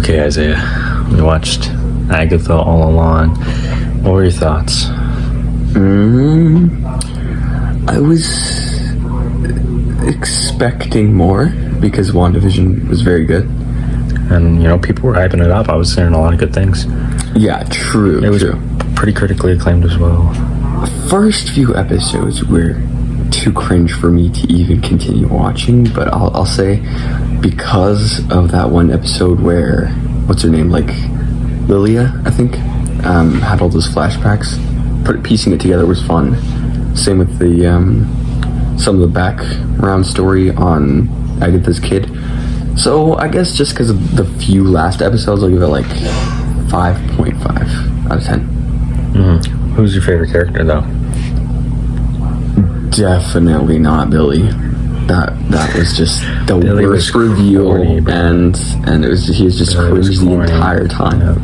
Okay, Isaiah, we watched Agatha all along. What were your thoughts? I was expecting more because WandaVision was very good. And, people were hyping it up. I was hearing a lot of good things. Yeah, true. It was pretty critically acclaimed as well. The first few episodes were too cringe for me to even continue watching, but I'll say because of that one episode where, what's her name, Lilia, I think, had all those flashbacks, piecing it together was fun. Same with the some of the background story on Agatha's kid. So I guess just because of the few last episodes, I'll give it 5.5 out of 10. Who's your favorite character, though? Definitely not Billy. That was just the Billy worst reveal, corny, and he was just Billy was cringe the corny. entire time. Yep.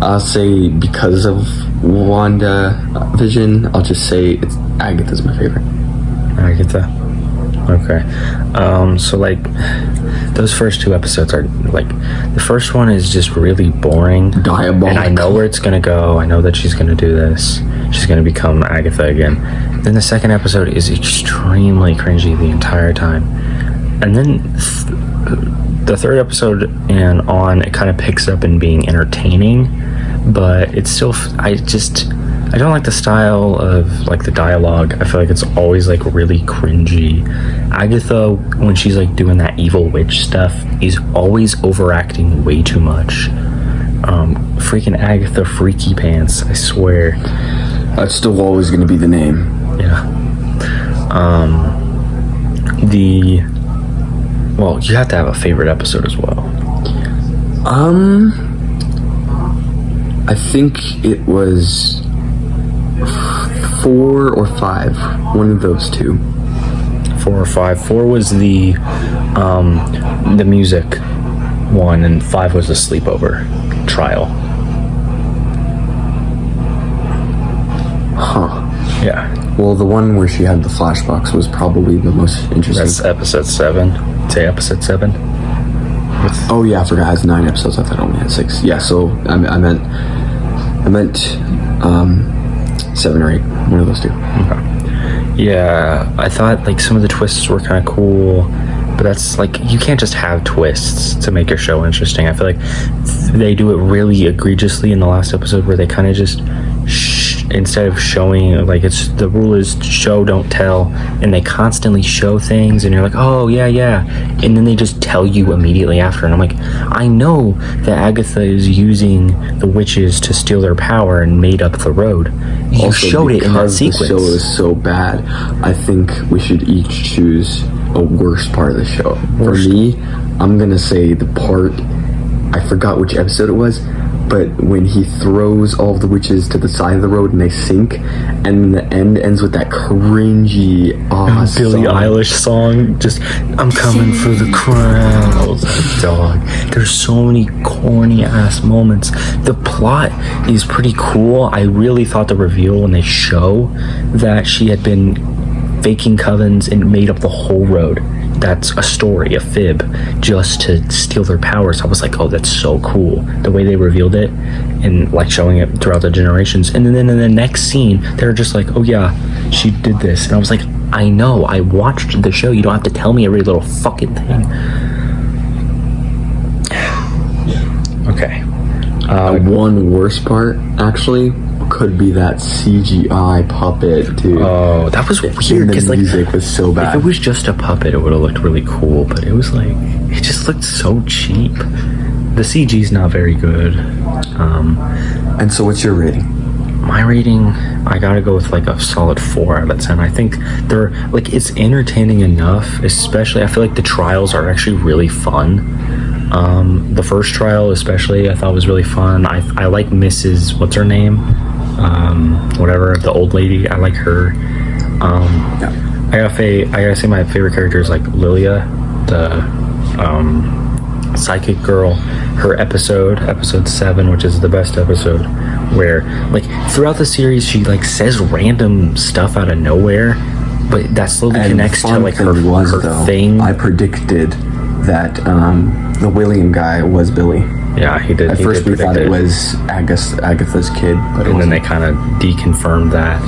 I'll say because of WandaVision, I'll just say Agatha's my favorite. Agatha. Okay. So those first two episodes are the first one is just really boring. Diabolical. And I know where it's gonna go. I know that she's gonna do this. She's gonna become Agatha again. Then the second episode is extremely cringy the entire time. And then the third episode and on, it kind of picks up in being entertaining, but it's still, I don't like the style of the dialogue. I feel like it's always really cringy. Agatha, when she's doing that evil witch stuff, is always overacting way too much. Freaking Agatha Freaky Pants, I swear. That's still always going to be the name. Yeah. Well, you have to have a favorite episode as well. I think it was 4 or 5. One of those two. 4 or 5. 4 was the music one, and 5 was the sleepover trial. Huh. Yeah. Well, the one where she had the flashbacks was probably the most interesting. That's episode 7. Say episode 7. Oh yeah, I forgot it has 9 episodes. I thought it only had 6. Yeah, so I meant 7 or 8. One of those two. Okay. Yeah, I thought some of the twists were kind of cool, but that's you can't just have twists to make your show interesting. I feel like they do it really egregiously in the last episode where they kind of just instead of showing it's the rule is show don't tell, and they constantly show things and you're like, oh yeah, and then they just tell you immediately after, and I'm like, I know that Agatha is using the witches to steal their power and made up the road. You Also, showed it in that because sequence. The show is so bad, I think we should each choose a worst part of the show. For me, I'm gonna say the part, I forgot which episode it was, but when he throws all of the witches to the side of the road and they sink, and the end ends with that cringy Billie Eilish song, just I'm coming for the crown. I was like, dog, there's so many corny ass moments. The plot is pretty cool. I really thought the reveal when they show that she had been faking covens and made up the whole road, that's a story, a fib, just to steal their powers. I was like, oh, that's so cool. The way they revealed it and showing it throughout the generations. And then in the next scene, they're just like, oh yeah, she did this. And I was like, I know, I watched the show. You don't have to tell me every little fucking thing. Okay. One worst part, actually, could be that CGI puppet, dude. Oh, that was weird. The music was so bad. If it was just a puppet, it would have looked really cool. But it was it just looked so cheap. The CG's not very good. And so, what's your rating? My rating, I gotta go with a solid 4 out of 10. I think they're it's entertaining enough. Especially, I feel like the trials are actually really fun. The first trial, especially, I thought was really fun. I like Mrs. What's her name? Whatever, the old lady. I like her. I gotta say my favorite character is Lilia, the psychic girl. Her episode 7, which is the best episode, where throughout the series she says random stuff out of nowhere, but that slowly connects to her thing. I predicted that the William guy was Billy. Yeah, he did. At he first did we thought predict it was Agatha's kid, but and then they kind of deconfirmed that.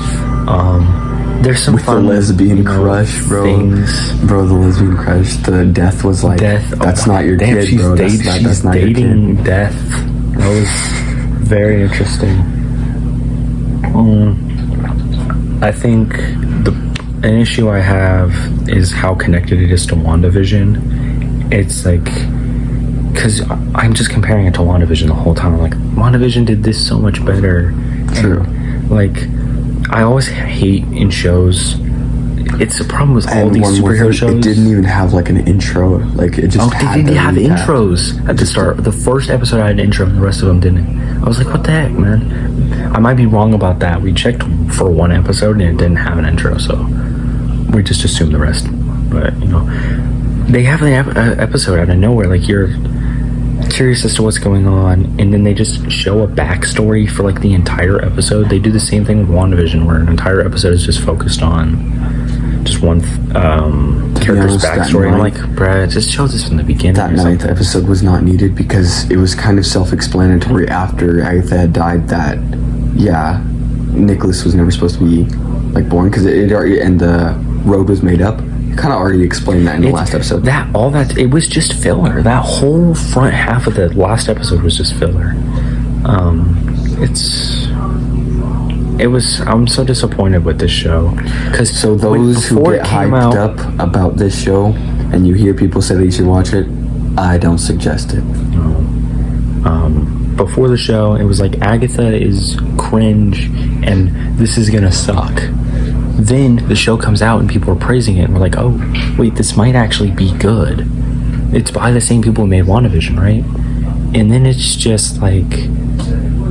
There's some with the fun lesbian crush, bro. Things. Bro, the lesbian crush. The death was like, that's not your Damn, kid, she's bro. She's That's not your dating kid. Death. That was very interesting. I think an issue I have is how connected it is to WandaVision. It's like, because I'm just comparing it to WandaVision the whole time. I'm like, WandaVision did this so much better. True. And, like, I always hate in shows. It's the problem with all these superhero shows. It didn't even have like an intro. Like it just. They didn't have intros at the start. The first episode had an intro, and the rest of them didn't. I was like, "What the heck, man?" I might be wrong about that. We checked for one episode, and it didn't have an intro, so we just assumed the rest. But they have an episode out of nowhere. Like, you're curious as to what's going on, and then they just show a backstory for like the entire episode. They do the same thing with WandaVision, where an entire episode is just focused on just one character's backstory. I'm like, bruh, just show this from the beginning. That ninth episode was not needed because it was kind of self-explanatory after Agatha had died that, yeah, Nicholas was never supposed to be like born because it already, and the road was made up. It kind of already explained that in the last episode. It was just filler. That whole front half of the last episode was just filler. I'm so disappointed with this show. So those who get hyped up about this show and you hear people say that you should watch it, I don't suggest it. Before the show, it was like, Agatha is cringe and this is gonna suck. Then the show comes out and people are praising it, and we're like, oh, wait, this might actually be good. It's by the same people who made WandaVision, right? And then it's just like,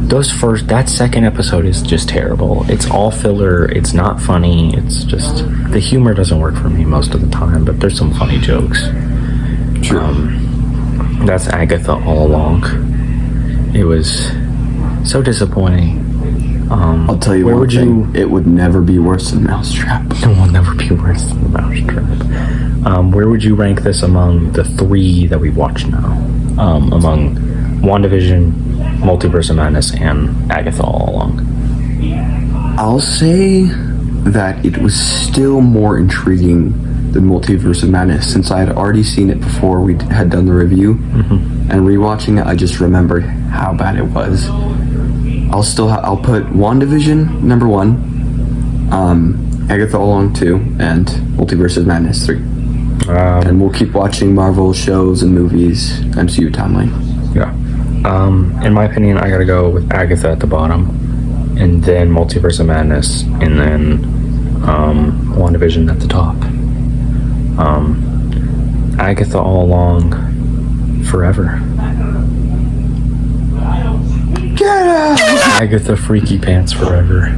that second episode is just terrible. It's all filler. It's not funny. It's just, the humor doesn't work for me most of the time, but there's some funny jokes. True. That's Agatha all along. It was so disappointing. I'll tell you one thing. It would never be worse than Mousetrap. It will never be worse than Mousetrap. Where would you rank this among the three that we've watched now? Among WandaVision, Multiverse of Madness, and Agatha all along? I'll say that it was still more intriguing than Multiverse of Madness, since I had already seen it before we had done the review. And rewatching it, I just remembered how bad it was. I'll put WandaVision number 1, Agatha all along 2, and Multiverse of Madness 3. And we'll keep watching Marvel shows and movies, MCU timeline. Yeah. In my opinion, I gotta go with Agatha at the bottom, and then Multiverse of Madness, and then WandaVision at the top. Agatha all along, forever. Get out! Agatha Freaky Pants forever.